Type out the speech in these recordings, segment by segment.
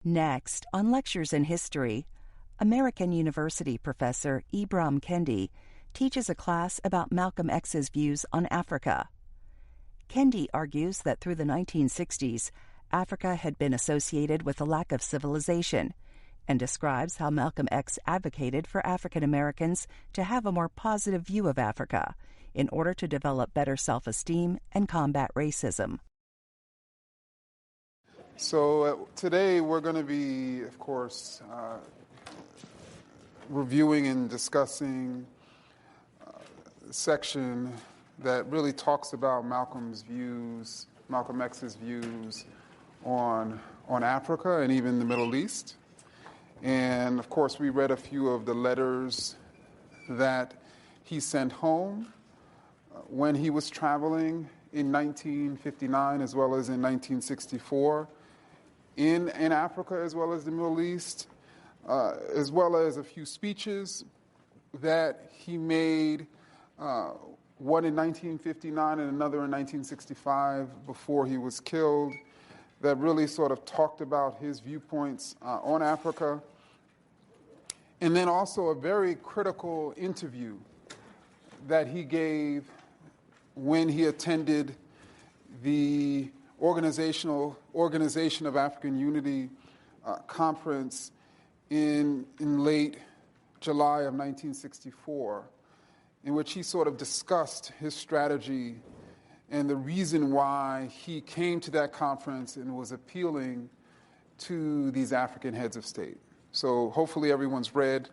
Next, on Lectures in History, American University professor Ibram Kendi teaches a class about Malcolm X's views on Africa. Kendi argues that through the 1960s, Africa had been associated with a lack of civilization, and describes how Malcolm X advocated for African Americans to have a more positive view of Africa in order to develop better self-esteem and combat racism. So today we're going to be, of course, reviewing and discussing a section that really talks about Malcolm X's views on Africa and even the Middle East. And, of course, we read a few of the letters that he sent home when he was traveling in 1959 as well as in 1964 in Africa as well as the Middle East, as well as a few speeches that he made, one in 1959 and another in 1965 before he was killed, that really sort of talked about his viewpoints on Africa. And then also a very critical interview that he gave when he attended the Organization of African Unity conference in late July of 1964, in which he sort of discussed his strategy and the reason why he came to that conference and was appealing to these African heads of state. So hopefully everyone's read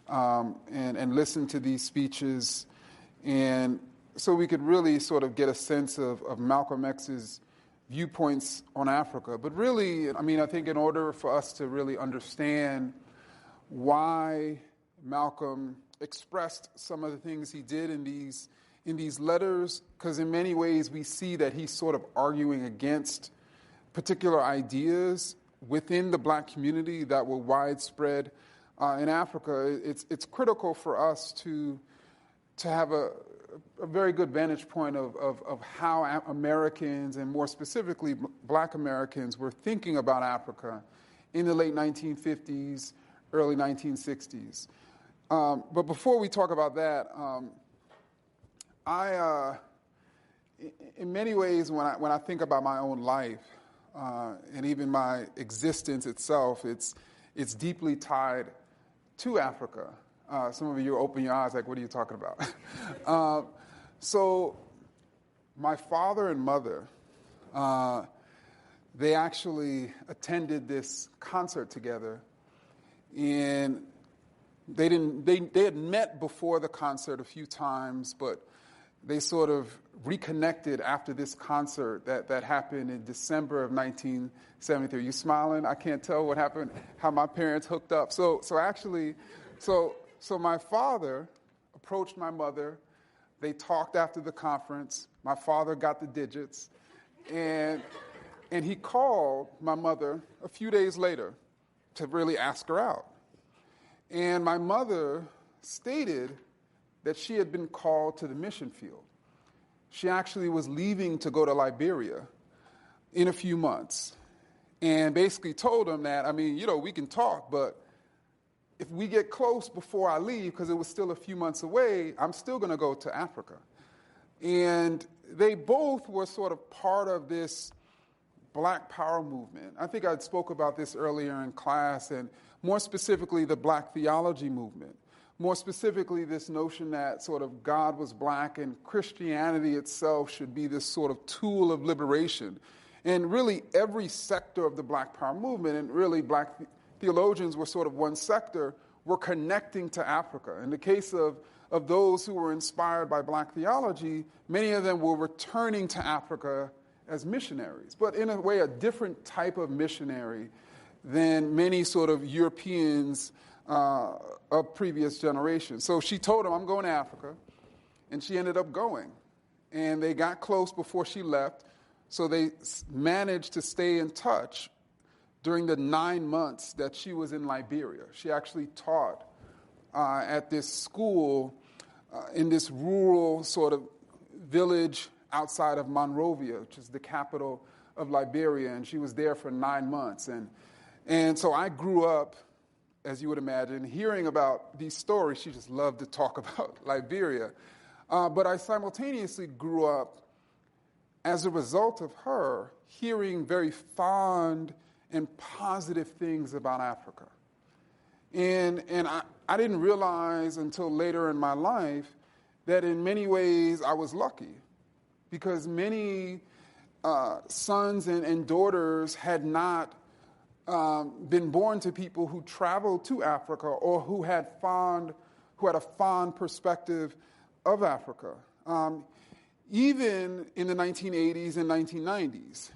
and listened to these speeches, and so we could really sort of get a sense of Malcolm X's viewpoints on Africa. But really, I think in order for us to really understand why Malcolm expressed some of the things he did in these letters, because in many ways we see that he's sort of arguing against particular ideas within the black community that were widespread in Africa. It's critical for us to have a very good vantage point of how Americans, and more specifically black Americans, were thinking about Africa in the late 1950s, early 1960s. But before we talk about that, in many ways, when I think about my own life and even my existence itself, it's deeply tied to Africa. Some of you open your eyes like, what are you talking about? So my father and mother, they actually attended this concert together, and they had met before the concert a few times, but they sort of reconnected after this concert that happened in December of 1973. You smiling? I can't tell what happened, how my parents hooked up. So my father approached my mother. They talked after the conference. My father got the digits, and he called my mother a few days later to really ask her out. And my mother stated that she had been called to the mission field. She actually was leaving to go to Liberia in a few months, and basically told him that, we can talk, but if we get close before I leave, because it was still a few months away, I'm still going to go to Africa. And they both were sort of part of this Black Power movement. I think I spoke about this earlier in class, and more specifically, the Black theology movement. More specifically, this notion that sort of God was black and Christianity itself should be this sort of tool of liberation. And really every sector of the Black Power movement, and really black theologians were sort of one sector, were connecting to Africa. In the case of those who were inspired by black theology, many of them were returning to Africa as missionaries, but in a way a different type of missionary than many sort of Europeans of previous generations. So she told him, I'm going to Africa, and she ended up going. And they got close before she left, so they managed to stay in touch during the 9 months that she was in Liberia. She actually taught at this school in this rural sort of village outside of Monrovia, which is the capital of Liberia, and she was there for 9 months. And And so I grew up, as you would imagine, hearing about these stories. She just loved to talk about Liberia. But I simultaneously grew up, as a result of her, hearing very fond and positive things about Africa. And I didn't realize until later in my life that in many ways I was lucky, because many sons and daughters had not been born to people who traveled to Africa or who had a fond perspective of Africa, even in the 1980s and 1990s.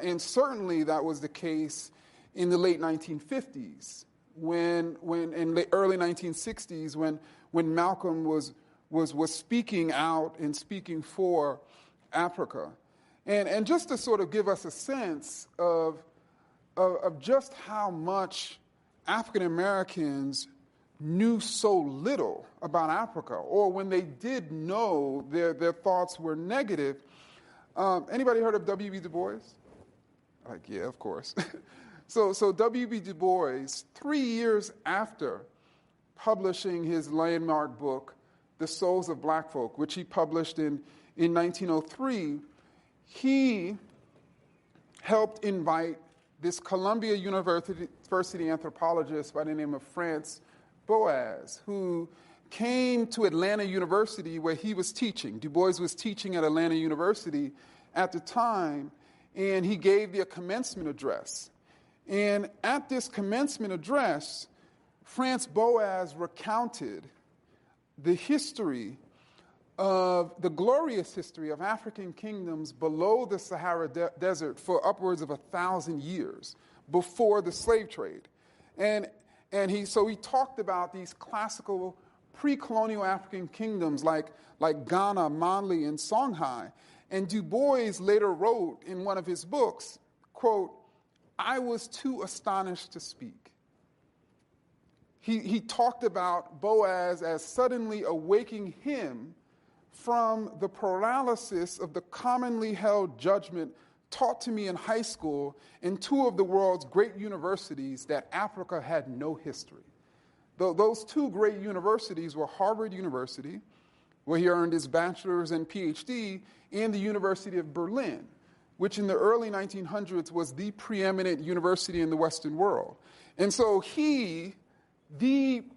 And certainly that was the case in the late 1950s, when in the early 1960s, when Malcolm was speaking out and speaking for Africa. And just to sort of give us a sense of just how much African Americans knew so little about Africa, or when they did know, their thoughts were negative. Anybody heard of W.B. Du Bois? Like, yeah, of course. So W.B. Du Bois, 3 years after publishing his landmark book, The Souls of Black Folk, which he published in 1903, he helped invite this Columbia University anthropologist by the name of Franz Boas, who came to Atlanta University, where he was teaching. Du Bois was teaching at Atlanta University at the time, and he gave the commencement address. And at this commencement address, Franz Boas recounted the glorious history of African kingdoms below the Sahara Desert for upwards of 1,000 years before the slave trade. And he talked about these classical pre-colonial African kingdoms like Ghana, Mali, and Songhai. And Du Bois later wrote in one of his books, quote, "I was too astonished to speak." He talked about Boas as suddenly awaking him from the paralysis of the commonly held judgment taught to me in high school in two of the world's great universities that Africa had no history. Those two great universities were Harvard University, where he earned his bachelor's and PhD, and the University of Berlin, which in the early 1900s was the preeminent university in the Western world. And so he,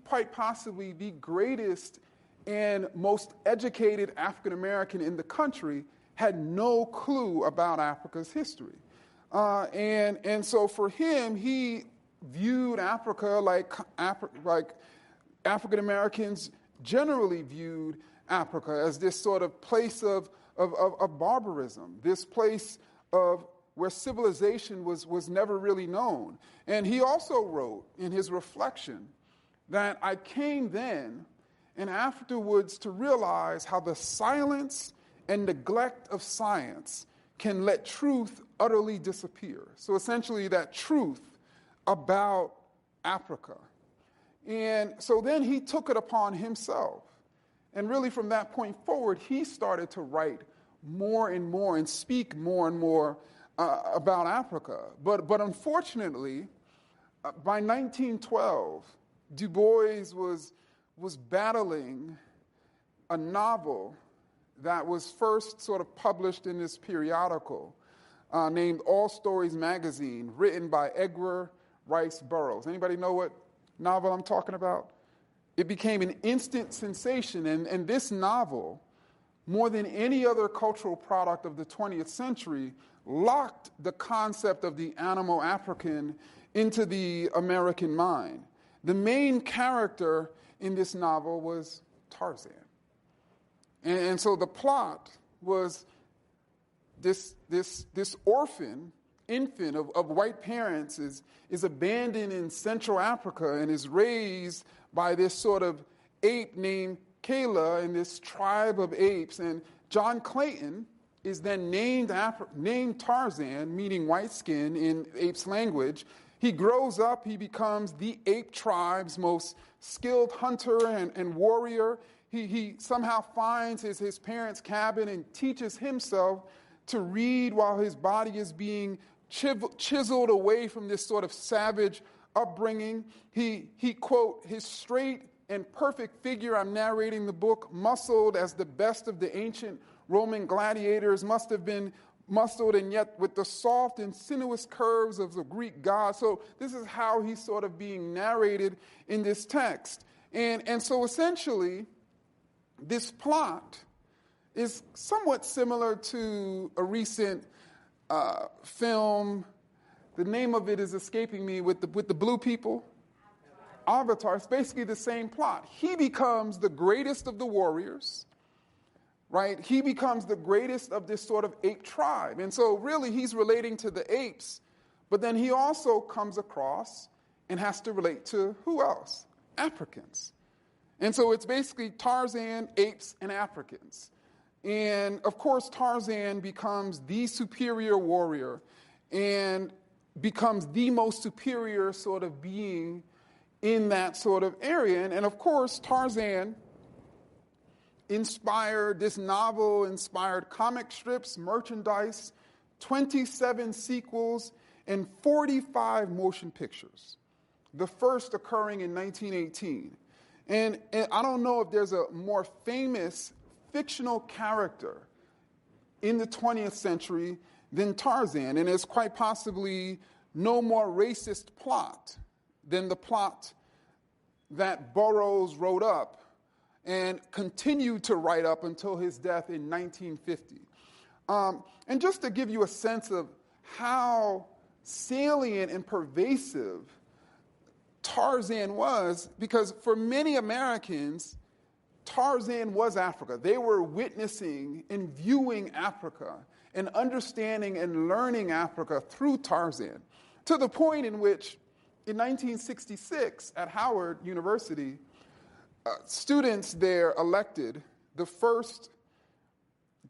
quite possibly the greatest and most educated African American in the country, had no clue about Africa's history. And so for him, he viewed Africa like African Americans generally viewed Africa, as this sort of place of barbarism, this place of where civilization was never really known. And he also wrote in his reflection that I came then and afterwards to realize how the silence and neglect of science can let truth utterly disappear. So essentially that truth about Africa. And so then he took it upon himself. And really from that point forward, he started to write more and more and speak more and more about Africa. But unfortunately, by 1912, Du Bois was battling a novel that was first sort of published in this periodical named All Stories Magazine, written by Edgar Rice Burroughs. Anybody know what novel I'm talking about? It became an instant sensation, and this novel, more than any other cultural product of the 20th century, locked the concept of the animal African into the American mind. The main character in this novel was Tarzan. And so the plot was this infant of white parents is abandoned in Central Africa and is raised by this sort of ape named Kayla and this tribe of apes. And John Clayton is then named Tarzan, meaning white skin in apes language. He grows up, he becomes the ape tribe's most skilled hunter and warrior. He somehow finds his parents' cabin and teaches himself to read while his body is being chiseled away from this sort of savage upbringing. He quote, his straight and perfect figure, I'm narrating the book, muscled as the best of the ancient Roman gladiators, must have been muscled and yet with the soft and sinuous curves of the Greek god. So this is how he's sort of being narrated in this text. And so essentially, this plot is somewhat similar to a recent film. The name of it is escaping me, with the blue people. Avatar. It's basically the same plot. He becomes the greatest of the warriors, right? He becomes the greatest of this sort of ape tribe. And so really he's relating to the apes, but then he also comes across and has to relate to who else? Africans. And so it's basically Tarzan, apes, and Africans. And of course, Tarzan becomes the superior warrior and becomes the most superior sort of being in that sort of area. And of course, Tarzan inspired, this novel inspired comic strips, merchandise, 27 sequels, and 45 motion pictures, the first occurring in 1918. And I don't know if there's a more famous fictional character in the 20th century than Tarzan, and there's quite possibly no more racist plot than the plot that Burroughs wrote up and continued to write up until his death in 1950. And just to give you a sense of how salient and pervasive Tarzan was, because for many Americans, Tarzan was Africa. They were witnessing and viewing Africa and understanding and learning Africa through Tarzan, to the point in which in 1966 at Howard University, students there elected the first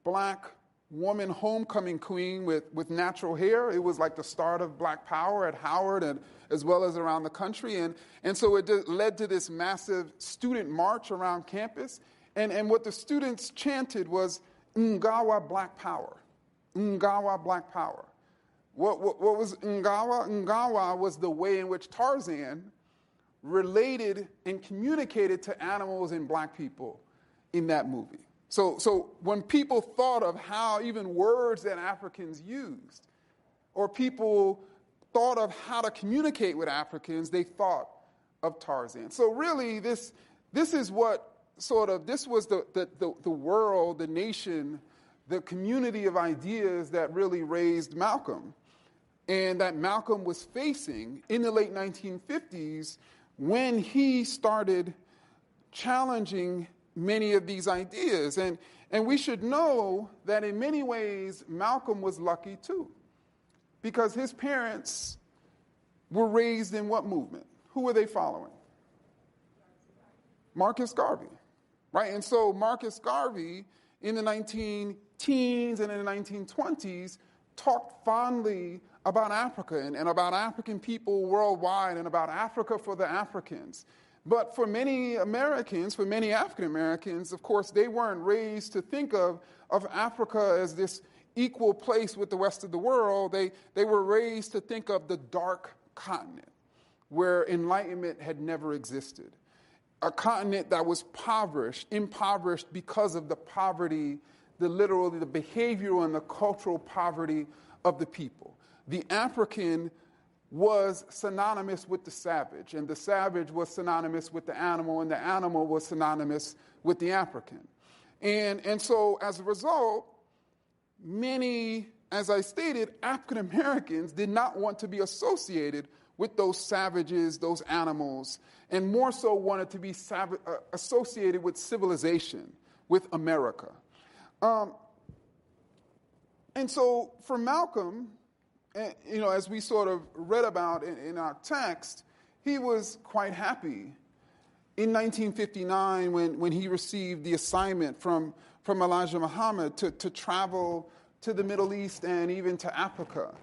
black woman homecoming queen with natural hair. It was like the start of Black Power at Howard and as well as around the country. And so it led to this massive student march around campus. And what the students chanted was, Ngawa Black Power. Ngawa Black Power. What was Ngawa? Ngawa was the way in which Tarzan related and communicated to animals and black people in that movie. So when people thought of how even words that Africans used, or people thought of how to communicate with Africans, they thought of Tarzan. So really, this is what sort of, this was the world, the nation, the community of ideas that really raised Malcolm, and that Malcolm was facing in the late 1950s when he started challenging many of these ideas. And we should know that in many ways, Malcolm was lucky too, because his parents were raised in what movement? Who were they following? Marcus Garvey, right? And so Marcus Garvey in the 19-teens and in the 1920s talked fondly about Africa and about African people worldwide and about Africa for the Africans. But for many Americans, for many African Americans, of course, they weren't raised to think of Africa as this equal place with the rest of the world. They were raised to think of the dark continent where enlightenment had never existed. A continent that was impoverished because of the poverty, the behavioral and the cultural poverty of the people. The African was synonymous with the savage, and the savage was synonymous with the animal, and the animal was synonymous with the African. And so as a result, many, as I stated, African Americans did not want to be associated with those savages, those animals, and more so wanted to be associated with civilization, with America. And so for Malcolm, as we sort of read about in our text, he was quite happy in 1959 when he received the assignment from Elijah Muhammad to travel to the Middle East and even to Africa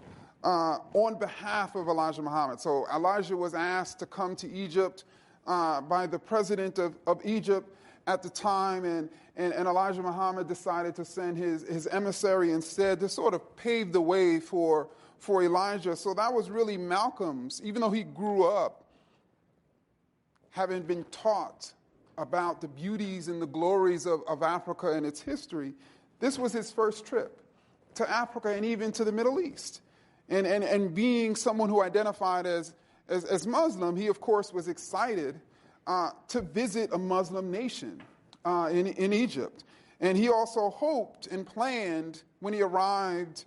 on behalf of Elijah Muhammad. So Elijah was asked to come to Egypt by the president of Egypt at the time, and Elijah Muhammad decided to send his emissary instead to sort of pave the way for for Elijah. So that was really Malcolm's, even though he grew up having been taught about the beauties and the glories of Africa and its history, this was his first trip to Africa and even to the Middle East. And being someone who identified as Muslim, he, of course, was excited to visit a Muslim nation in Egypt. And he also hoped and planned when he arrived,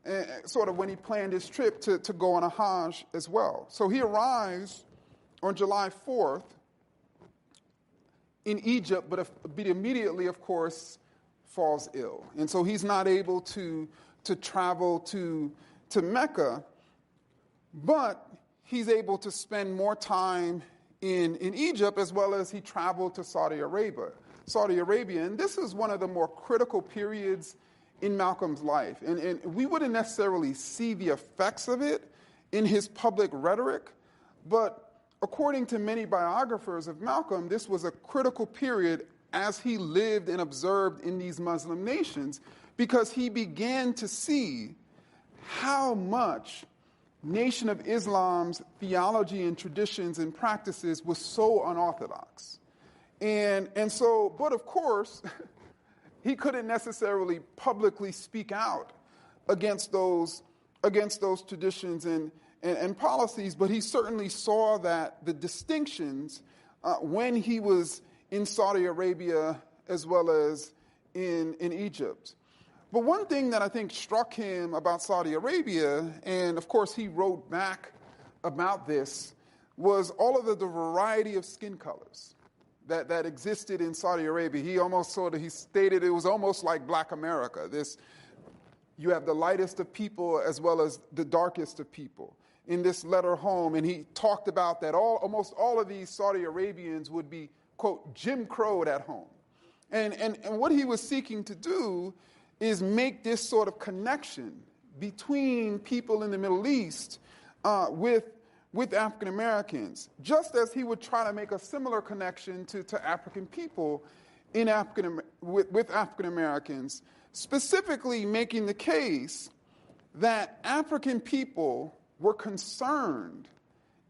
when he planned his trip to go on a Hajj as well. So he arrives on July 4th in Egypt, but immediately, of course, falls ill. And so he's not able to travel to Mecca, but he's able to spend more time in Egypt, as well as he traveled to Saudi Arabia. And this is one of the more critical periods in Malcolm's life. And we wouldn't necessarily see the effects of it in his public rhetoric, but according to many biographers of Malcolm, this was a critical period as he lived and observed in these Muslim nations, because he began to see how much Nation of Islam's theology and traditions and practices was so unorthodox. And so, but of course, he couldn't necessarily publicly speak out against those traditions and policies, but he certainly saw that the distinctions when he was in Saudi Arabia as well as in Egypt. But one thing that I think struck him about Saudi Arabia, and of course he wrote back about this, was all of the variety of skin colors that existed in Saudi Arabia. He stated it was almost like Black America. You have the lightest of people as well as the darkest of people in this letter home. And he talked about that almost all of these Saudi Arabians would be, quote, Jim Crowed at home. And what he was seeking to do is make this sort of connection between people in the Middle East with African Americans, just as he would try to make a similar connection to African people with African Americans, specifically making the case that African people were concerned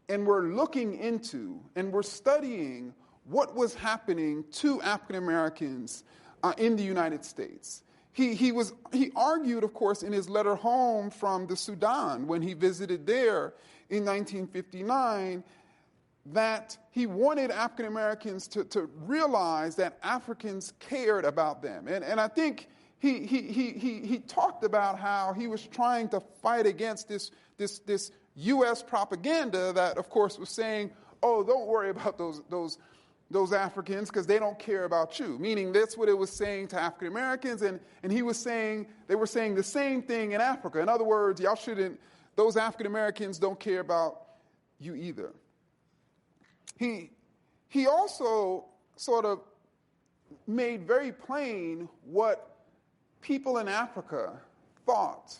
and were looking into and were studying what was happening to African Americans in the United States. He argued, of course, in his letter home from the Sudan when he visited there in 1959, that he wanted African Americans to realize that Africans cared about them. And I think he talked about how he was trying to fight against this U.S. propaganda that, of course, was saying, oh, don't worry about those Africans because they don't care about you. Meaning that's what it was saying to African Americans, and they were saying the same thing in Africa. In other words, those African Americans don't care about you either. He also sort of made very plain what people in Africa thought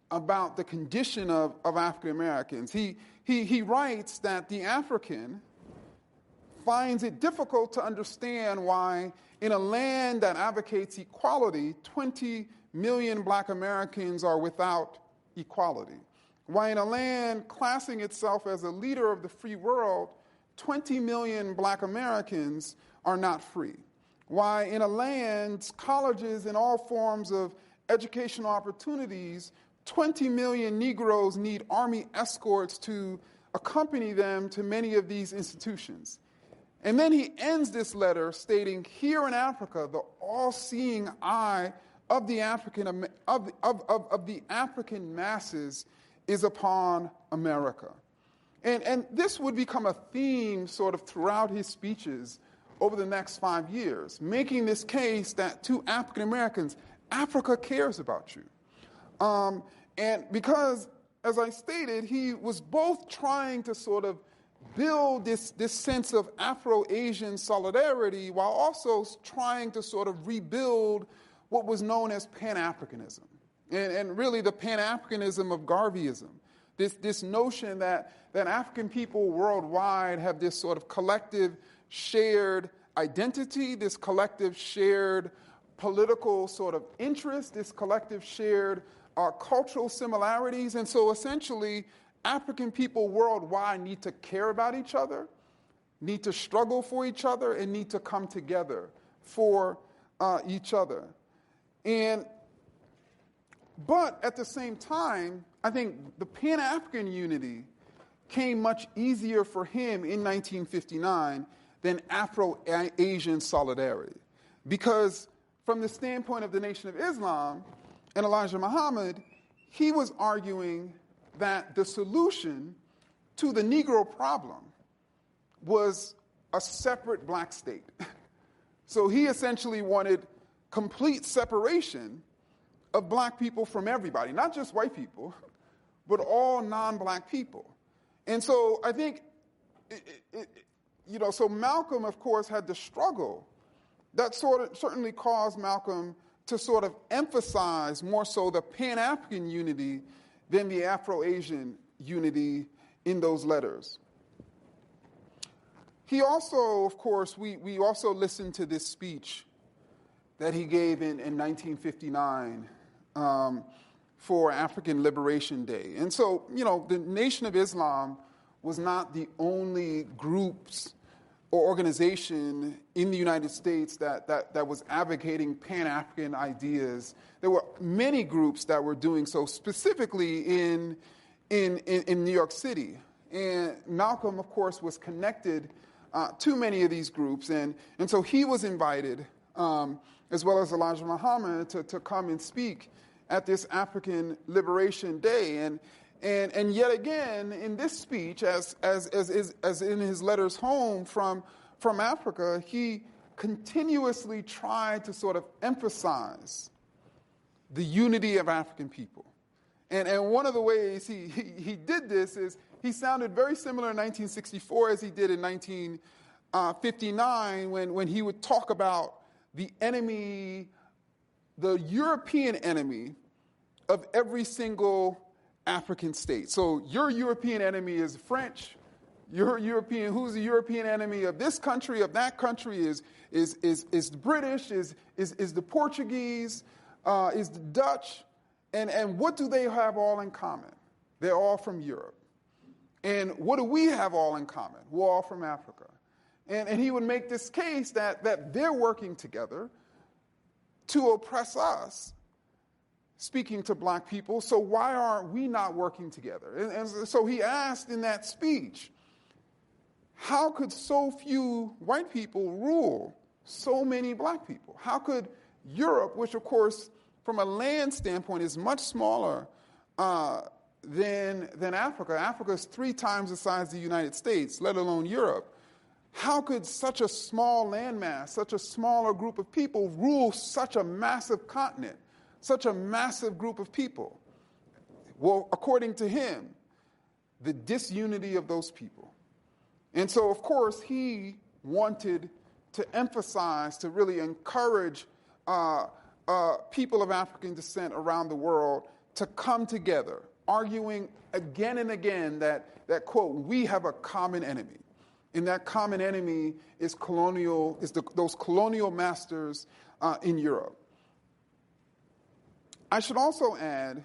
about the condition of African Americans. He writes that the African finds it difficult to understand why, in a land that advocates equality, 20 million Black Americans are without equality. Why, in a land classing itself as a leader of the free world, 20 million Black Americans are not free. Why, in a land, colleges and all forms of educational opportunities, 20 million Negroes need Army escorts to accompany them to many of these institutions. And then he ends this letter stating, here in Africa, the all-seeing eye of the African masses is upon America. And this would become a theme sort of throughout his speeches over the next 5 years, making this case that to African Americans, Africa cares about you. And because, as I stated, he was both trying to sort of build this sense of Afro-Asian solidarity while also trying to sort of rebuild what was known as Pan-Africanism. And really the Pan-Africanism of Garveyism, this notion that African people worldwide have this sort of collective shared identity, this collective shared political sort of interest, this collective shared cultural similarities. And so essentially, African people worldwide need to care about each other, need to struggle for each other, and need to come together for each other. But at the same time, I think the Pan-African unity came much easier for him in 1959 than Afro-Asian solidarity. Because from the standpoint of the Nation of Islam and Elijah Muhammad, he was arguing that the solution to the Negro problem was a separate black state. So he essentially wanted complete separation of black people from everybody, not just white people, but all non-black people. And so I think, so Malcolm, of course, had the struggle that certainly caused Malcolm to sort of emphasize more so the Pan-African unity than the Afro-Asian unity in those letters. He also, of course, we also listened to this speech that he gave in 1959 for African Liberation Day. And so, the Nation of Islam was not the only groups or organization in the United States that was advocating Pan-African ideas. There were many groups that were doing so, specifically in New York City. And Malcolm, of course, was connected to many of these groups. And so he was invited, as well as Elijah Muhammad, to come and speak at this African Liberation Day. And yet again, in this speech, as in his letters home from Africa, he continuously tried to sort of emphasize the unity of African people. And one of the ways he did this is he sounded very similar in 1964 as he did in 1959 when he would talk about the enemy, the European enemy of every single African state. So your European enemy is French. Who's the European enemy of this country, of that country, is the British, is the Portuguese, is the Dutch. And what do they have all in common? They're all from Europe. And what do we have all in common? We're all from Africa. And he would make this case that they're working together to oppress us, speaking to black people, so why aren't we not working together? And so he asked in that speech, how could so few white people rule so many black people? How could Europe, which of course from a land standpoint is much smaller than Africa. Africa is 3 times the size of the United States, let alone Europe. How could such a small landmass, such a smaller group of people rule such a massive continent, such a massive group of people? Well, according to him, the disunity of those people. And so, of course, he wanted to emphasize, to really encourage people of African descent around the world to come together, arguing again and again that quote, we have a common enemy. And that common enemy is those colonial masters in Europe. I should also add,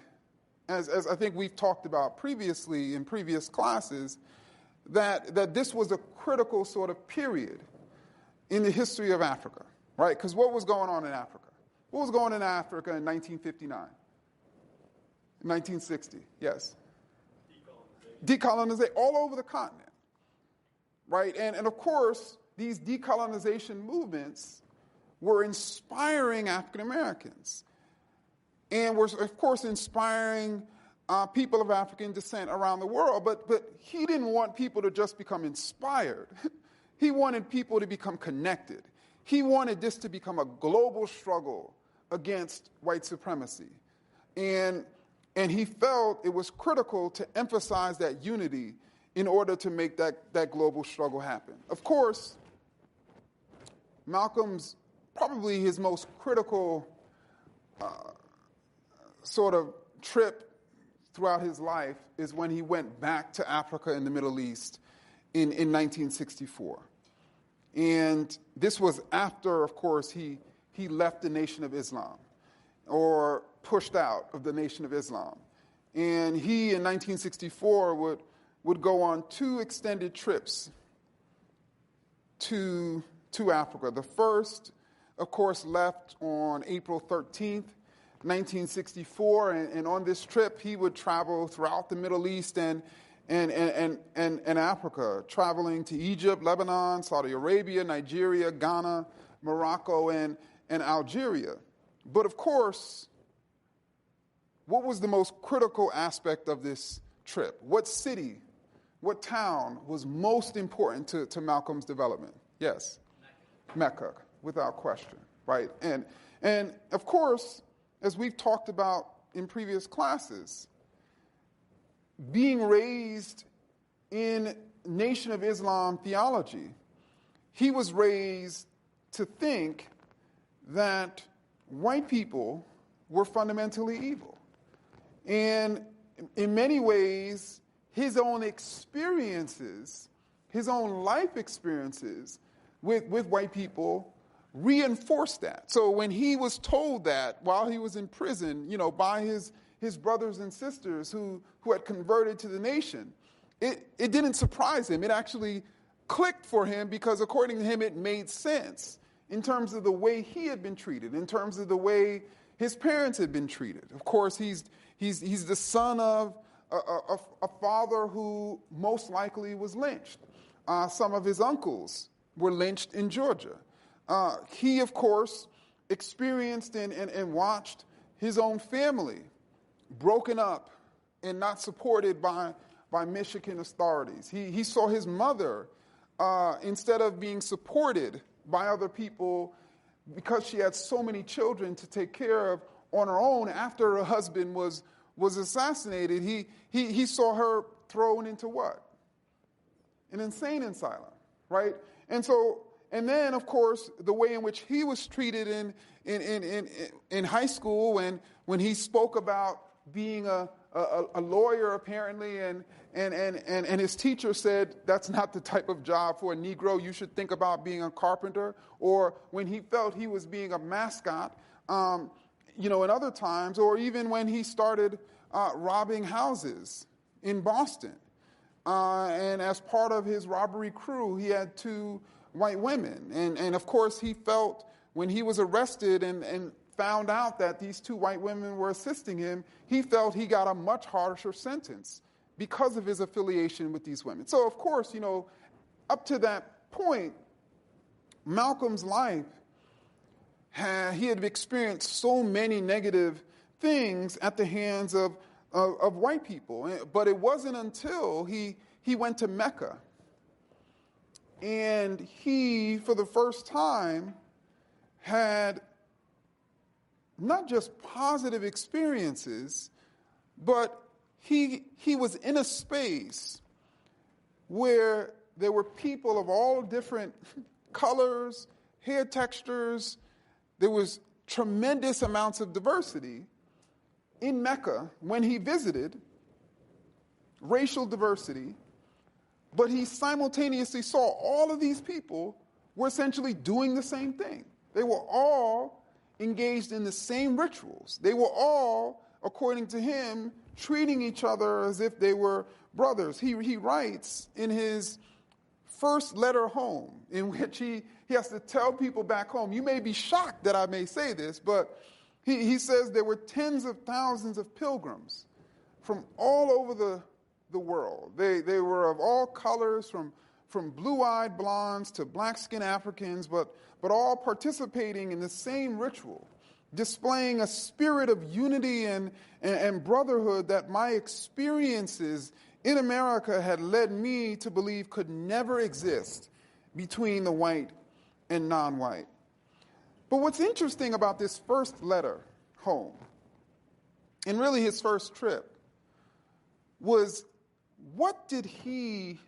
as I think we've talked about previously in previous classes, that this was a critical sort of period in the history of Africa, right? Because what was going on in Africa? What was going on in Africa in 1959? 1960, yes. Decolonization all over the continent, right? And of course, these decolonization movements were inspiring African Americans and were, of course, inspiring people of African descent around the world. But he didn't want people to just become inspired. He wanted people to become connected. He wanted this to become a global struggle against white supremacy. And he felt it was critical to emphasize that unity in order to make that global struggle happen. Of course, Malcolm's probably his most critical sort of trip throughout his life is when he went back to Africa and the Middle East in 1964. And this was after, of course, he left the Nation of Islam, or pushed out of the Nation of Islam. And he, in 1964, would go on 2 extended trips to Africa. The first, of course, left on April 13th, 1964, and on this trip he would travel throughout the Middle East and Africa, traveling to Egypt, Lebanon, Saudi Arabia, Nigeria, Ghana, Morocco, and Algeria. But of course, what was the most critical aspect of this trip? What city, what town was most important to Malcolm's development? Yes, Mecca, without question, right? And of course, as we've talked about in previous classes, being raised in Nation of Islam theology, he was raised to think that white people were fundamentally evil. And in many ways, his own experiences, his own life experiences with white people reinforced that. So when he was told that while he was in prison, by his brothers and sisters who had converted to the nation, it didn't surprise him. It actually clicked for him because according to him, it made sense in terms of the way he had been treated, in terms of the way his parents had been treated. Of course, he's the son of a father who most likely was lynched. Some of his uncles were lynched in Georgia. He, of course, experienced and watched his own family broken up and not supported by Michigan authorities. He saw his mother, instead of being supported by other people because she had so many children to take care of on her own after her husband was assassinated, he saw her thrown into what? An insane asylum, right? And then, of course, the way in which he was treated in high school when he spoke about being a lawyer, apparently, and his teacher said, that's not the type of job for a Negro. You should think about being a carpenter. Or when he felt he was being a mascot, in other times, or even when he started robbing houses in Boston. And as part of his robbery crew, he had 2 white women. And of course, he felt when he was arrested and found out that these 2 white women were assisting him, he felt he got a much harsher sentence because of his affiliation with these women. So, of course, up to that point, Malcolm's life, he had experienced so many negative things at the hands of white people. But it wasn't until he went to Mecca and he, for the first time, had not just positive experiences, but he was in a space where there were people of all different colors, hair textures. There was tremendous amounts of diversity in Mecca when he visited, racial diversity, but he simultaneously saw all of these people were essentially doing the same thing. They were all engaged in the same rituals. They were all, according to him, treating each other as if they were brothers. He writes in his first letter home, in which he has to tell people back home, you may be shocked that I may say this, but he says there were tens of thousands of pilgrims from all over the world. They were of all colors, from blue-eyed blondes to black-skinned Africans, but all participating in the same ritual, displaying a spirit of unity and brotherhood that my experiences in America had led me to believe could never exist between the white and non-white. But what's interesting about this first letter home, and really his first trip, was what did he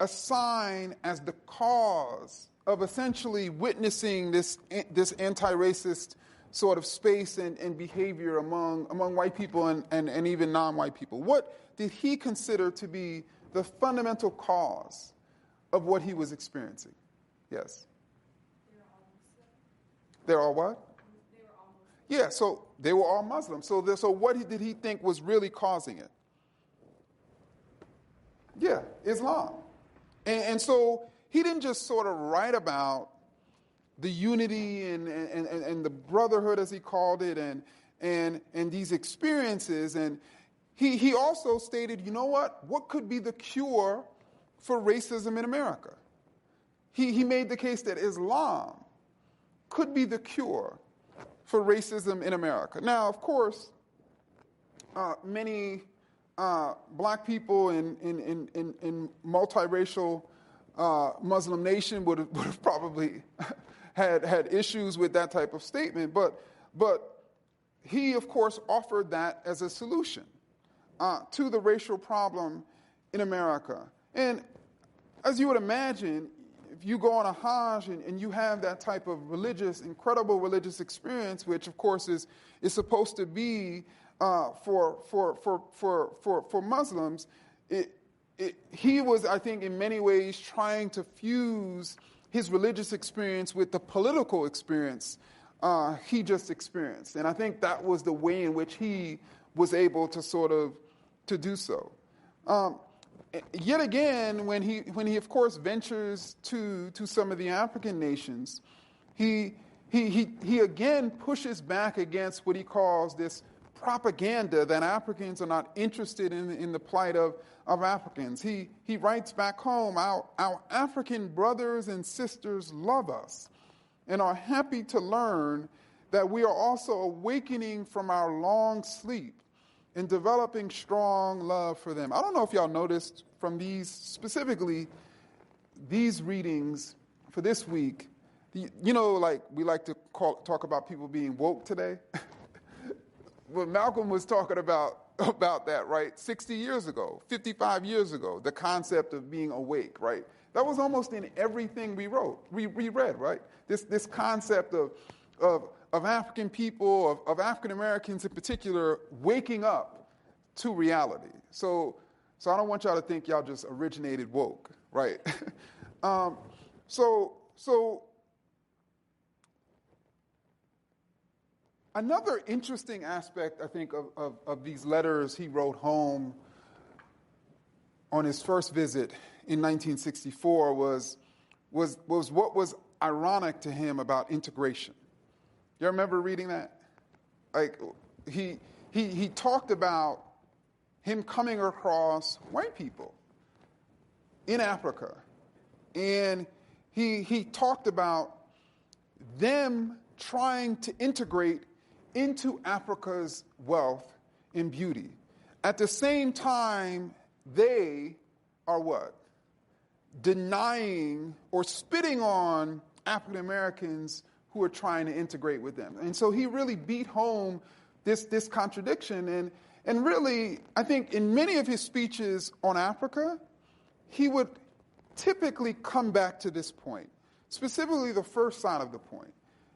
assign as the cause of essentially witnessing this anti-racist sort of space and behavior among white people and even non-white people? What did he consider to be the fundamental cause of what he was experiencing? Yes? They're all what? Yeah, so They were all Muslim. So what did he think was really causing it? Yeah, Islam. And so he didn't just sort of write about the unity and the brotherhood, as he called it, and these experiences. And he also stated, you know what could be the cure for racism in America? He made the case that Islam could be the cure for racism in America. Now, of course, many black people in multiracial Muslim nation would have probably had issues with that type of statement, but he, of course, offered that as a solution to the racial problem in America. And as you would imagine, if you go on a Hajj and you have that type of incredible religious experience, which of course is supposed to be for Muslims, he was, I think, in many ways trying to fuse his religious experience with the political experience he just experienced. And I think that was the way in which he was able to do so. Yet again, when he of course ventures to some of the African nations, he again pushes back against what he calls this propaganda that Africans are not interested in the plight of Africans. He writes back home, our African brothers and sisters love us and are happy to learn that we are also awakening from our long sleep and developing strong love for them. I don't know if y'all noticed from specifically these readings for this week, like we like to talk about people being woke today. Well, Malcolm was talking about that, right? 60 years ago, 55 years ago, the concept of being awake, right? That was almost in everything we read, right? This concept of African people, of African Americans in particular, waking up to reality. So I don't want y'all to think y'all just originated woke, right? So another interesting aspect, I think, of these letters he wrote home on his first visit in 1964 was what was ironic to him about integration. You remember reading that? Like he talked about him coming across white people in Africa, and he talked about them trying to integrate into Africa's wealth and beauty. At the same time, they are what? Denying or spitting on African Americans who are trying to integrate with them. And so he really beat home this contradiction. And really, I think in many of his speeches on Africa, he would typically come back to this point, specifically the first side of the point.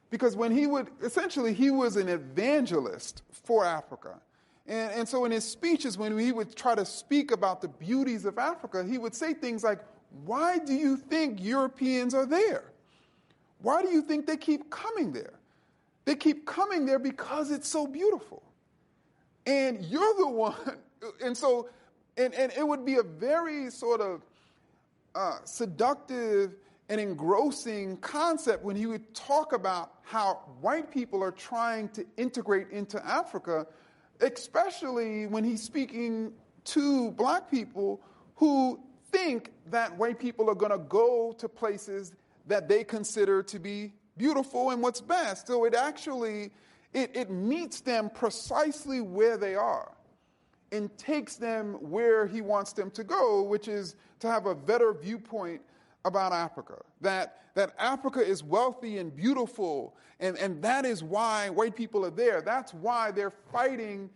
Because when he was an evangelist for Africa. And so in his speeches, when he would try to speak about the beauties of Africa, he would say things like, why do you think Europeans are there? Why do you think they keep coming there? They keep coming there because it's so beautiful. And you're the one. And so, and it would be a very sort of seductive and engrossing concept when he would talk about how white people are trying to integrate into Africa, especially when he's speaking to black people who think that white people are going to go to places that they consider to be beautiful and what's best. So it actually, it meets them precisely where they are and takes them where he wants them to go, which is to have a better viewpoint about Africa, that Africa is wealthy and beautiful, and that is why white people are there. That's why they're fighting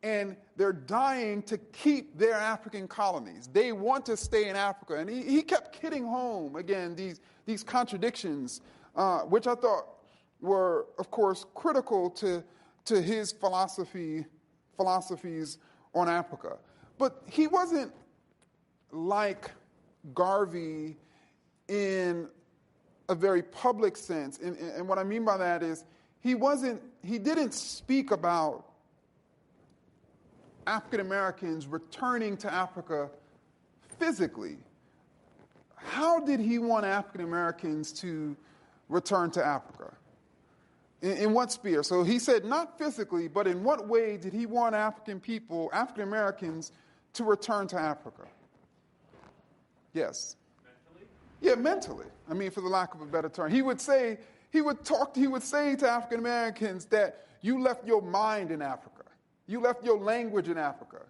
and they're dying to keep their African colonies. They want to stay in Africa. And he kept hitting home, again, these contradictions, which I thought were, of course, critical to his philosophies on Africa. But he wasn't like Garvey in a very public sense. And what I mean by that is he didn't speak about African Americans returning to Africa physically. How did he want African Americans to return to Africa? In what sphere? So he said not physically, but in what way did he want African Americans, to return to Africa? Yes. Mentally? Yeah, mentally. I mean, for the lack of a better term. He would say to African Americans that you left your mind in Africa. You left your language in Africa.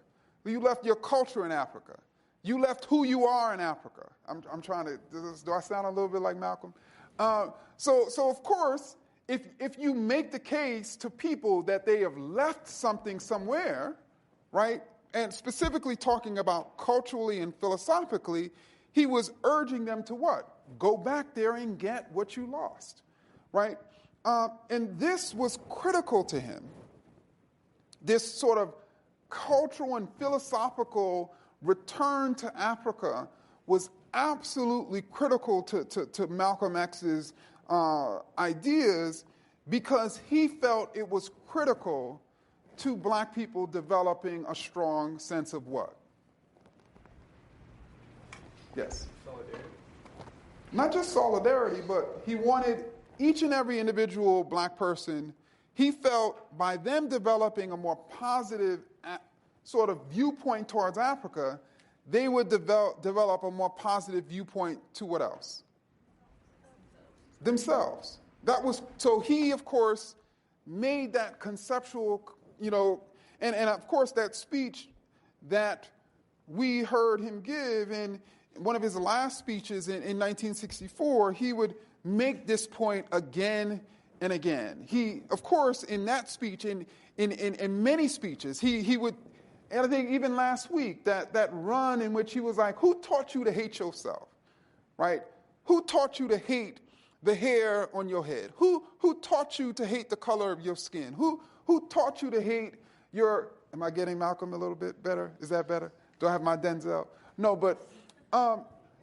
You left your culture in Africa. You left who you are in Africa. I'm trying to, do I sound a little bit like Malcolm? So of course, if you make the case to people that they have left something somewhere, right, and specifically talking about culturally and philosophically, he was urging them to what? Go back there and get what you lost, right? And this was critical to him. This sort of cultural and philosophical return to Africa was absolutely critical to Malcolm X's ideas, because he felt it was critical to black people developing a strong sense of what? Yes? Solidarity. Not just solidarity, but he wanted each and every individual black person, he felt by them developing a more positive sort of viewpoint towards Africa, they would develop a more positive viewpoint to what else? Themselves. That was, so he, of course, made that conceptual, and of course that speech that we heard him give in one of his last speeches in 1964, he would make this point again and again. He, of course, in that speech, in many speeches, he would, and I think even last week, that run in which he was like, who taught you to hate yourself, right? Who taught you to hate the hair on your head? Who taught you to hate the color of your skin? Who taught you to hate your, am I getting Malcolm a little bit better? Is that better? Do I have my Denzel? No, but,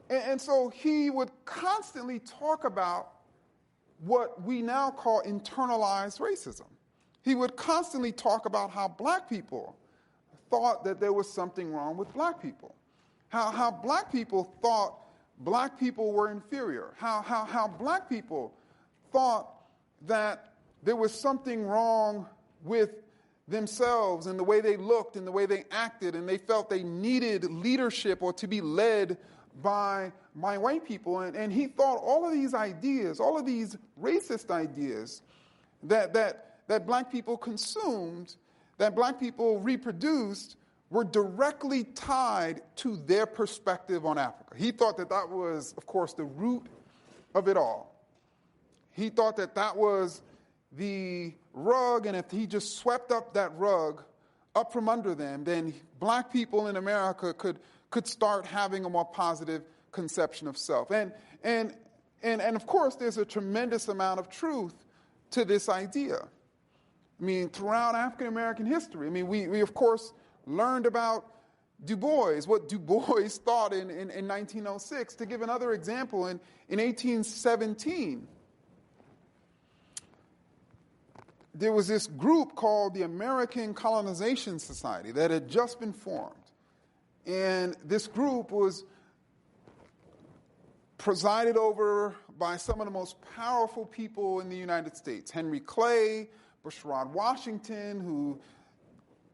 and so he would constantly talk about what we now call internalized racism. He would constantly talk about how black people thought that there was something wrong with black people, how black people thought black people were inferior, how black people thought that there was something wrong with themselves and the way they looked and the way they acted, and they felt they needed leadership or to be led by white people. And he thought all of these ideas, all of these racist ideas that black people consumed, that black people reproduced, were directly tied to their perspective on Africa. He thought that was, of course, the root of it all. He thought that was the rug, and if he just swept up that rug up from under them, then black people in America could start having a more positive conception of self. And of course, there's a tremendous amount of truth to this idea. I mean, throughout African American history, I mean, we of course learned about Du Bois, what Du Bois thought in 1906. To give another example, in 1817, there was this group called the American Colonization Society that had just been formed. And this group was presided over by some of the most powerful people in the United States. Henry Clay, Bushrod Washington,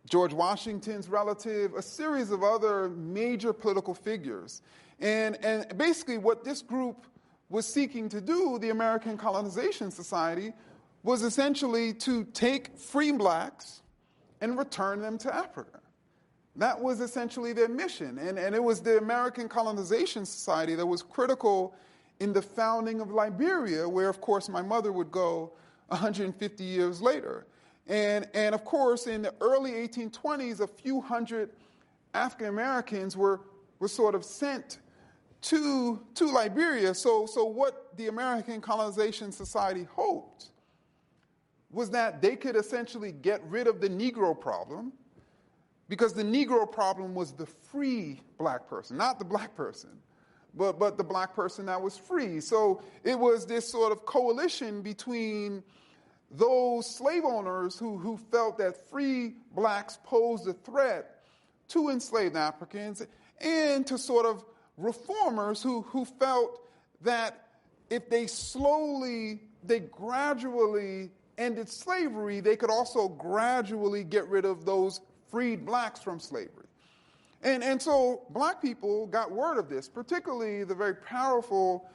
George Washington's relative, a series of other major political figures. And basically what this group was seeking to do, the American Colonization Society, was essentially to take free blacks and return them to Africa. That was essentially their mission. And it was the American Colonization Society that was critical in the founding of Liberia, where, of course, my mother would go 150 years later. And of course, in the early 1820s, a few hundred African Americans were sort of sent to Liberia. So what the American Colonization Society hoped was that they could essentially get rid of the Negro problem, because the Negro problem was the free black person, not the black person, but the black person that was free. So it was this sort of coalition between those slave owners who felt that free blacks posed a threat to enslaved Africans, and to sort of reformers who felt that if they gradually ended slavery, they could also gradually get rid of those freed blacks from slavery. And so black people got word of this, particularly the very powerful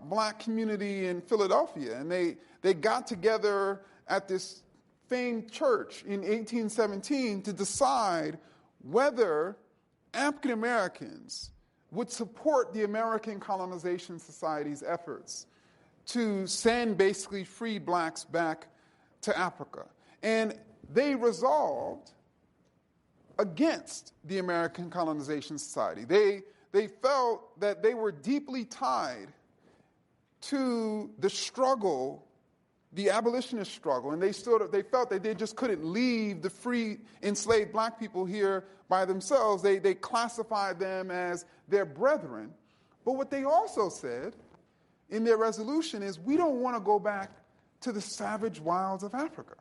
black community in Philadelphia. And they got together at this famed church in 1817 to decide whether African Americans would support the American Colonization Society's efforts to send basically freed blacks back to Africa. And they resolved against the American Colonization Society. They felt that they were deeply tied to the struggle, the abolitionist struggle, and they felt that they just couldn't leave the free enslaved black people here by themselves. They classified them as their brethren. But what they also said in their resolution is, we don't want to go back to the savage wilds of Africa.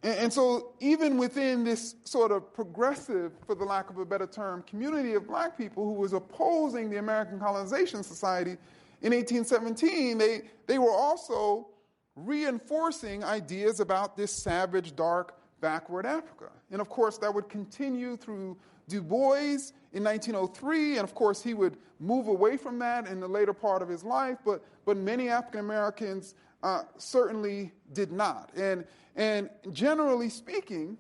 And so even within this sort of progressive, for the lack of a better term, community of black people who was opposing the American Colonization Society in 1817, they were also reinforcing ideas about this savage, dark, backward Africa. And of course, that would continue through Du Bois in 1903, and of course, he would move away from that in the later part of his life, but many African Americans certainly did not. And generally speaking,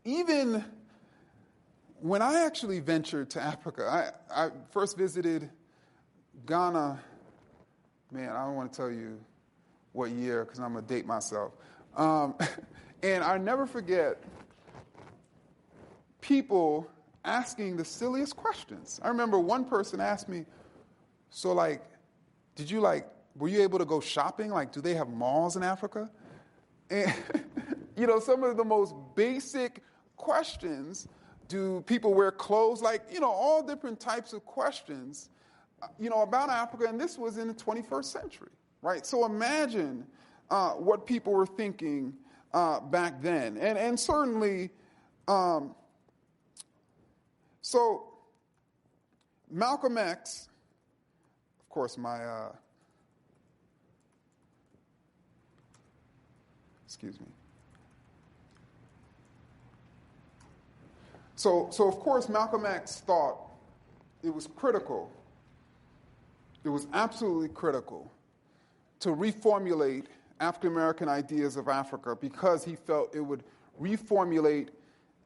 even when I actually ventured to Africa, I first visited Ghana, man, I don't want to tell you what year because I'm going to date myself. And I never forget people asking the silliest questions. I remember one person asked me, so were you able to go shopping? Like, do they have malls in Africa? And, some of the most basic questions. Do people wear clothes? All different types of questions, about Africa. And this was in the 21st century, right? So imagine what people were thinking back then. And certainly, so Malcolm X, of course, excuse me. So of course, Malcolm X thought it was critical, it was absolutely critical to reformulate African American ideas of Africa because he felt it would reformulate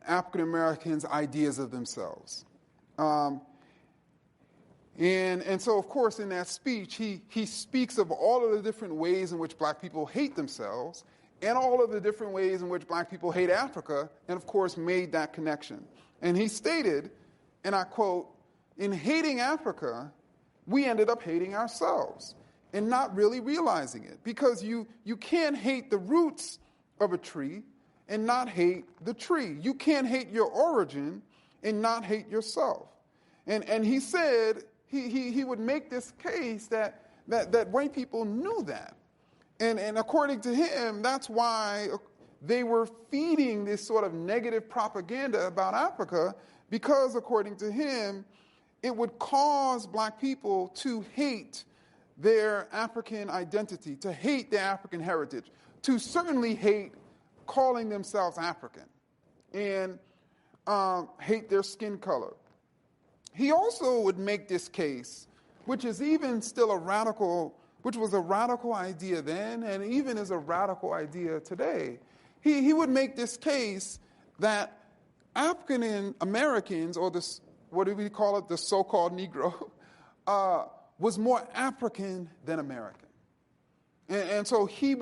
African Americans' ideas of themselves. And so, of course, in that speech, he speaks of all of the different ways in which black people hate themselves and all of the different ways in which black people hate Africa, and of course made that connection. And he stated, and I quote, "In hating Africa, we ended up hating ourselves and not really realizing it, because you can't hate the roots of a tree and not hate the tree. You can't hate your origin and not hate yourself." And he said he would make this case that white people knew that. And according to him, that's why they were feeding this sort of negative propaganda about Africa, because according to him, it would cause black people to hate their African identity, to hate their African heritage, to certainly hate calling themselves African, and hate their skin color. He also would make this case, which is even still which was a radical idea then, and even is a radical idea today. He would make this case that African Americans, or this, what do we call it, the so-called Negro, was more African than American. And so he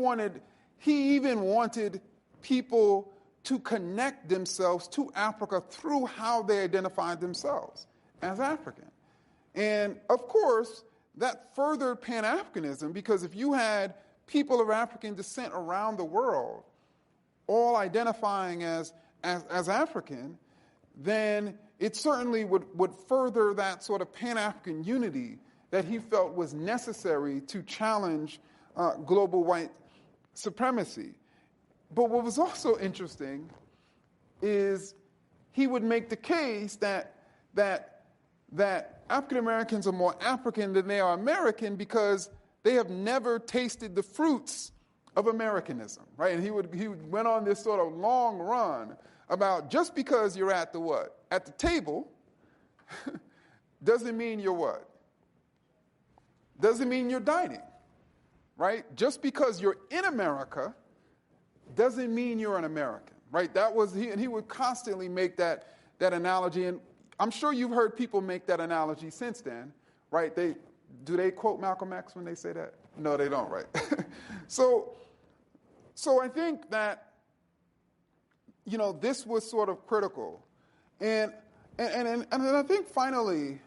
even wanted people to connect themselves to Africa through how they identified themselves as African. And of course, that furthered Pan-Africanism, because if you had people of African descent around the world all identifying as African, then it certainly would further that sort of Pan-African unity that he felt was necessary to challenge global white supremacy. But what was also interesting is he would make the case that African Americans are more African than they are American because they have never tasted the fruits of Americanism, right? And he went on this sort of long run about just because you're at the what? At the table doesn't mean you're what? Doesn't mean you're dining, right? Just because you're in America doesn't mean you're an American, right? And he would constantly make that analogy, and I'm sure you've heard people make that analogy since then, right? Do they quote Malcolm X when they say that? No, they don't, right? So I think that, this was sort of critical. And I think finally,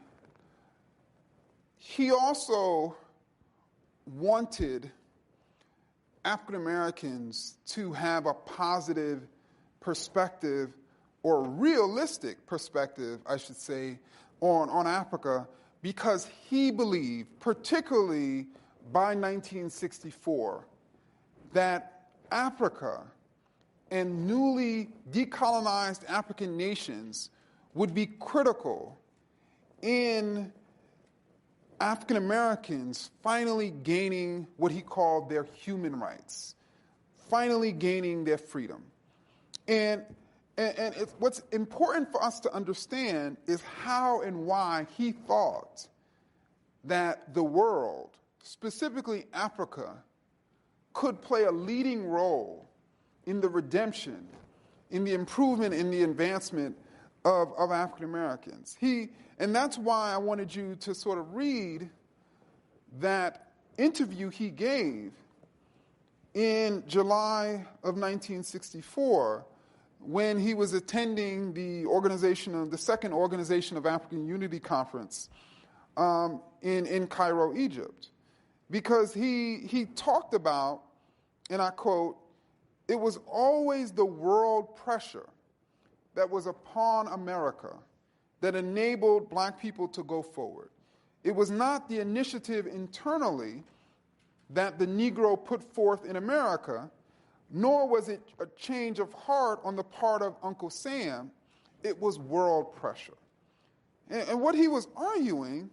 he also wanted African Americans to have a positive perspective, or realistic perspective, I should say, on Africa, because he believed, particularly by 1964, that Africa and newly decolonized African nations would be critical in African Americans finally gaining what he called their human rights, finally gaining their freedom. And what's important for us to understand is how and why he thought that the world, specifically Africa, could play a leading role in the redemption, in the improvement, in the advancement of African Americans. And that's why I wanted you to sort of read that interview he gave in July of 1964 when he was attending the Second Organization of African Unity Conference in Cairo, Egypt. Because he talked about, and I quote, "It was always the world pressure that was upon America that enabled black people to go forward. It was not the initiative internally that the Negro put forth in America, nor was it a change of heart on the part of Uncle Sam. It was world pressure." And what he was arguing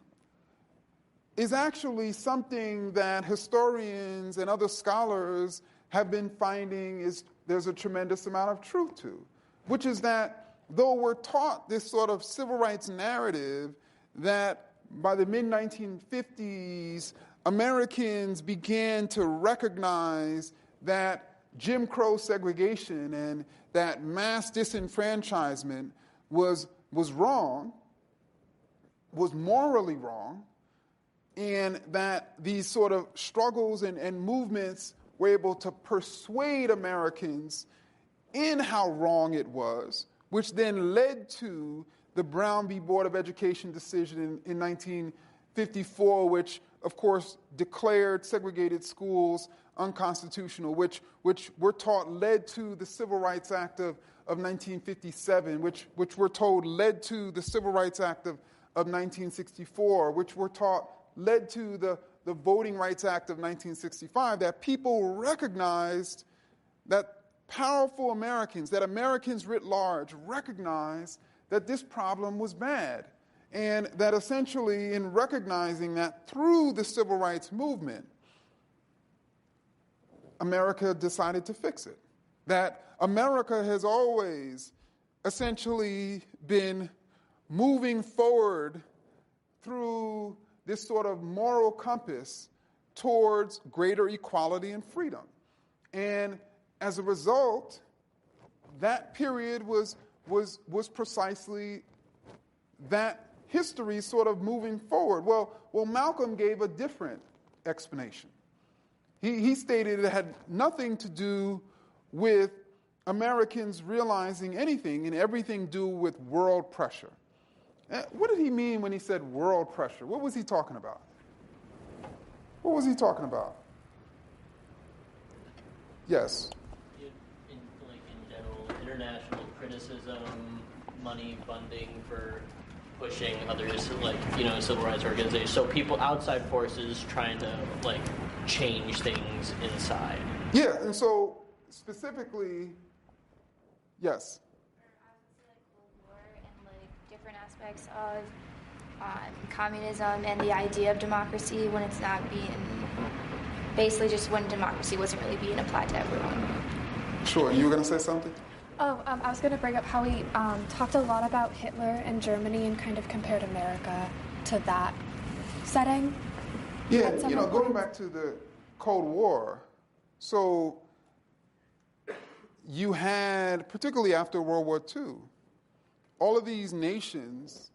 is actually something that historians and other scholars have been finding there's a tremendous amount of truth to, which is that though we're taught this sort of civil rights narrative that by the mid-1950s, Americans began to recognize that Jim Crow segregation and that mass disenfranchisement was wrong, was morally wrong, and that these sort of struggles and movements were able to persuade Americans in how wrong it was, which then led to the Brown v. Board of Education decision in 1954, which, of course, declared segregated schools unconstitutional, which we're taught led to the Civil Rights Act of 1957, which we're told led to the Civil Rights Act of 1964, which we're taught led to the Voting Rights Act of 1965, that people recognized that powerful Americans, that Americans writ large, recognized that this problem was bad. And that essentially in recognizing that through the civil rights movement, America decided to fix it. That America has always essentially been moving forward through this sort of moral compass towards greater equality and freedom. And as a result, that period was precisely that history sort of moving forward. Well, Malcolm gave a different explanation. He stated it had nothing to do with Americans realizing anything and everything to do with world pressure. What did he mean when he said world pressure? What was he talking about? What was he talking about? Yes. In general, international criticism, money, funding for pushing others, civil rights organizations. So people, outside forces trying to, change things inside. Yeah, and so specifically, yes. I would say like Cold War and like different aspects of communism and the idea of democracy when it's not being, basically just when democracy wasn't really being applied to everyone. Sure, you were going to say something? I was going to bring up how we talked a lot about Hitler and Germany and kind of compared America to that setting. Yeah, going back to the Cold War, so you had, particularly after World War II, all of these nations,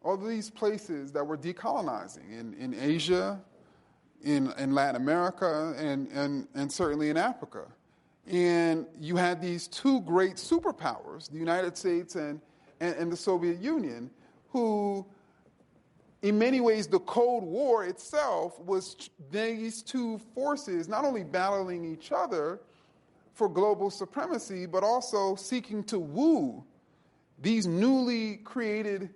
all of these places that were decolonizing in Asia, in Latin America, and certainly in Africa. And you had these two great superpowers, the United States and the Soviet Union, who, in many ways, the Cold War itself was these two forces not only battling each other for global supremacy, but also seeking to woo these newly created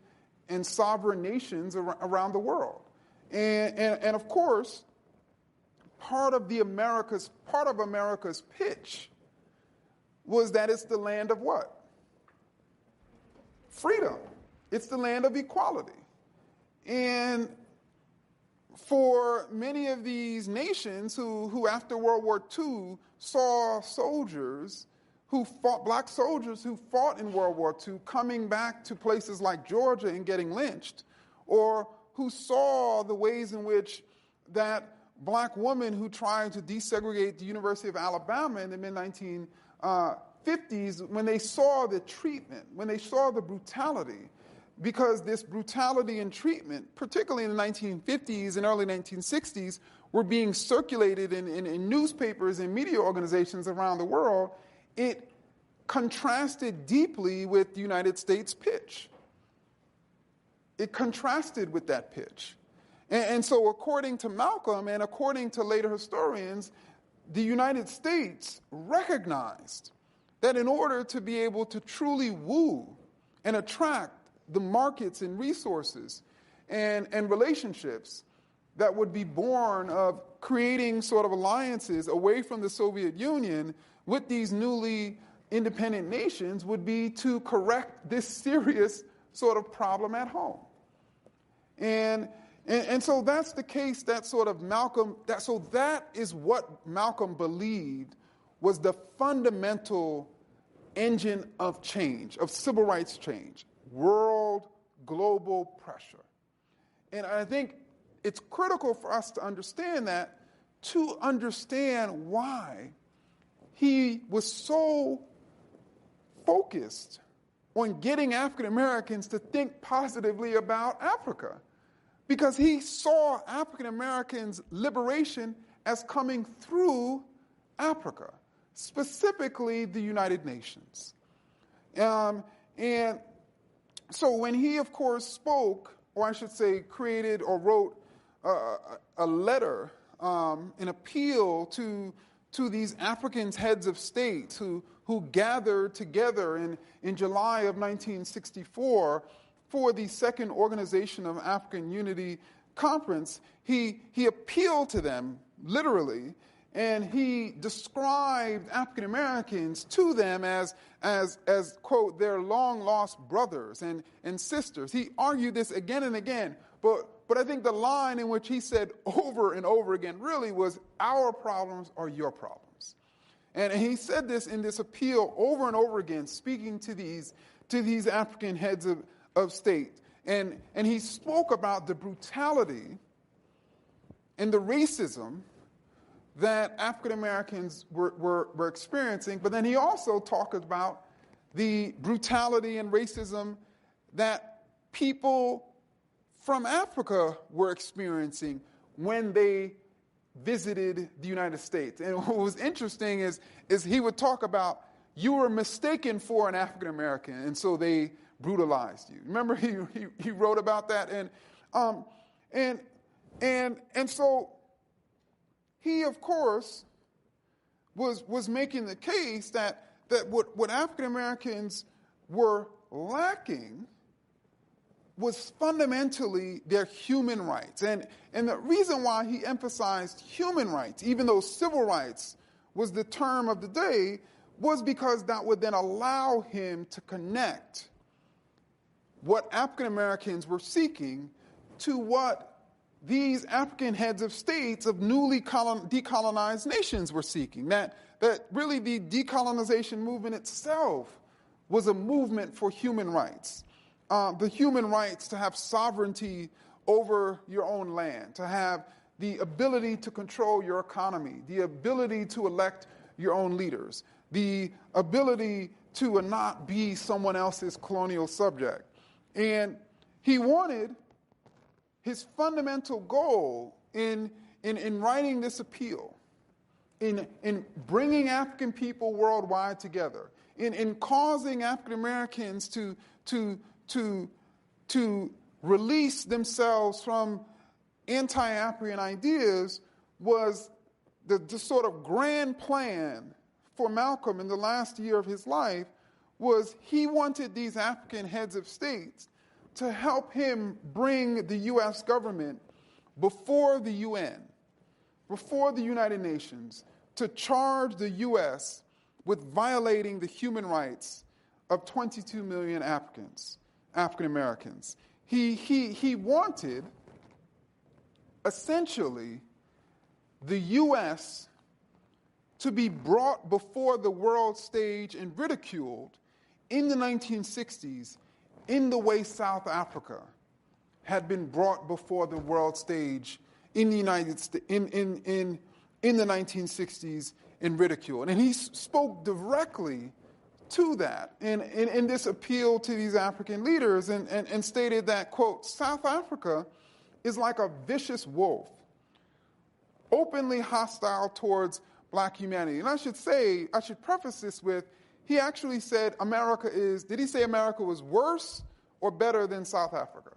and sovereign nations around the world. And of course, part of America's pitch was that it's the land of what? Freedom. It's the land of equality. And for many of these nations who after World War II saw soldiers black soldiers who fought in World War II coming back to places like Georgia and getting lynched, or who saw the ways in which that black woman who tried to desegregate the University of Alabama in the mid-1950s, when they saw the treatment, when they saw the brutality, because this brutality and treatment, particularly in the 1950s and early 1960s, were being circulated in newspapers and media organizations around the world, it contrasted deeply with the United States pitch. It contrasted with that pitch. And so according to Malcolm and according to later historians, the United States recognized that in order to be able to truly woo and attract the markets and resources and relationships that would be born of creating sort of alliances away from the Soviet Union with these newly independent nations would be to correct this serious sort of problem at home. And so that's the case that sort of that is what Malcolm believed was the fundamental engine of change, of civil rights change, world, global pressure. And I think it's critical for us to understand that, to understand why he was so focused on getting African Americans to think positively about Africa. Because he saw African Americans' liberation as coming through Africa, specifically the United Nations. And so when he, of course, spoke, or I should say created or wrote a letter, an appeal to these African heads of state who gathered together in July of 1964 for the Second Organization of African Unity Conference, he appealed to them, literally, and he described African Americans to them as quote, their long-lost brothers and sisters. He argued this again and again, but I think the line in which he said over and over again really was, our problems are your problems. And he said this in this appeal over and over again, speaking to these African heads of state. And he spoke about the brutality and the racism that African Americans were experiencing, but then he also talked about the brutality and racism that people from Africa were experiencing when they visited the United States. And what was interesting is he would talk about, you were mistaken for an African American, and so they brutalized you. Remember, he wrote about that, and so he, of course, was making the case that what African Americans were lacking was fundamentally their human rights. And the reason why he emphasized human rights, even though civil rights was the term of the day, was because that would then allow him to connect what African Americans were seeking to what these African heads of states of newly decolonized nations were seeking. That really the decolonization movement itself was a movement for human rights. The human rights to have sovereignty over your own land, to have the ability to control your economy, the ability to elect your own leaders, the ability to not be someone else's colonial subject. And he wanted his fundamental goal in writing this appeal, in bringing African people worldwide together, in causing African Americans to release themselves from anti-African ideas, was the sort of grand plan for Malcolm in the last year of his life. Was he wanted these African heads of states to help him bring the U.S. government before the UN, before the United Nations, to charge the U.S. with violating the human rights of 22 million African Americans. He wanted, essentially, the U.S. to be brought before the world stage and ridiculed in the 1960s in the way South Africa had been brought before the world stage in the United States in the 1960s in ridicule. And he spoke directly to that in this appeal to these African leaders and stated that, quote, South Africa is like a vicious wolf, openly hostile towards black humanity. And I should preface this with, he actually said did he say America was worse or better than South Africa?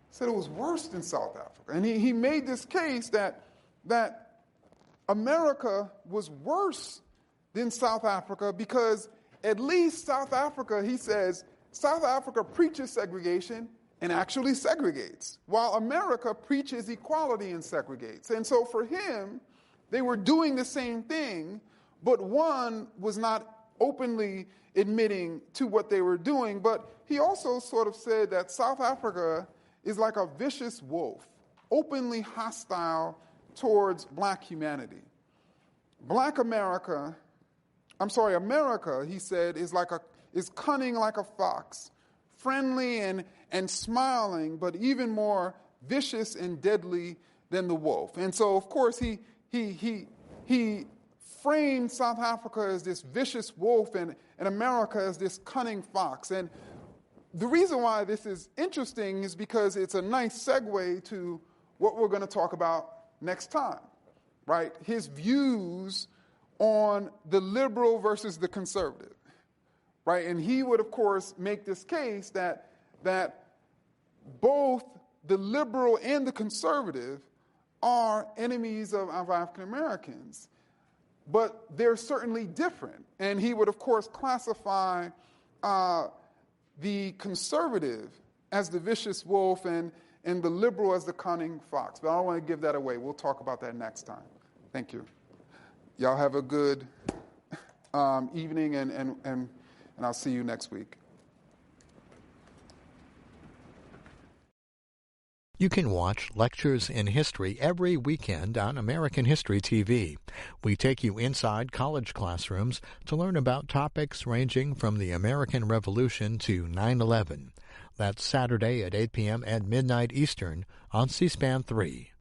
He said it was worse than South Africa. And he made this case that America was worse than South Africa because at least South Africa, he says, South Africa preaches segregation and actually segregates, while America preaches equality and segregates. And so for him, they were doing the same thing, but one was not openly admitting to what they were doing. But he also sort of said that South Africa is like a vicious wolf, openly hostile towards black humanity. America, he said, is cunning like a fox, friendly and smiling, but even more vicious and deadly than the wolf. And so, of course, he framed South Africa as this vicious wolf and America as this cunning fox. And the reason why this is interesting is because it's a nice segue to what we're going to talk about next time, right? His views on the liberal versus the conservative, right? And he would, of course, make this case that both the liberal and the conservative are enemies of African Americans, but they're certainly different. And he would, of course, classify the conservative as the vicious wolf and the liberal as the cunning fox. But I don't want to give that away. We'll talk about that next time. Thank you. Y'all have a good evening, and I'll see you next week. You can watch Lectures in History every weekend on American History TV. We take you inside college classrooms to learn about topics ranging from the American Revolution to 9/11. That's Saturday at 8 p.m. and midnight Eastern on C-SPAN 3.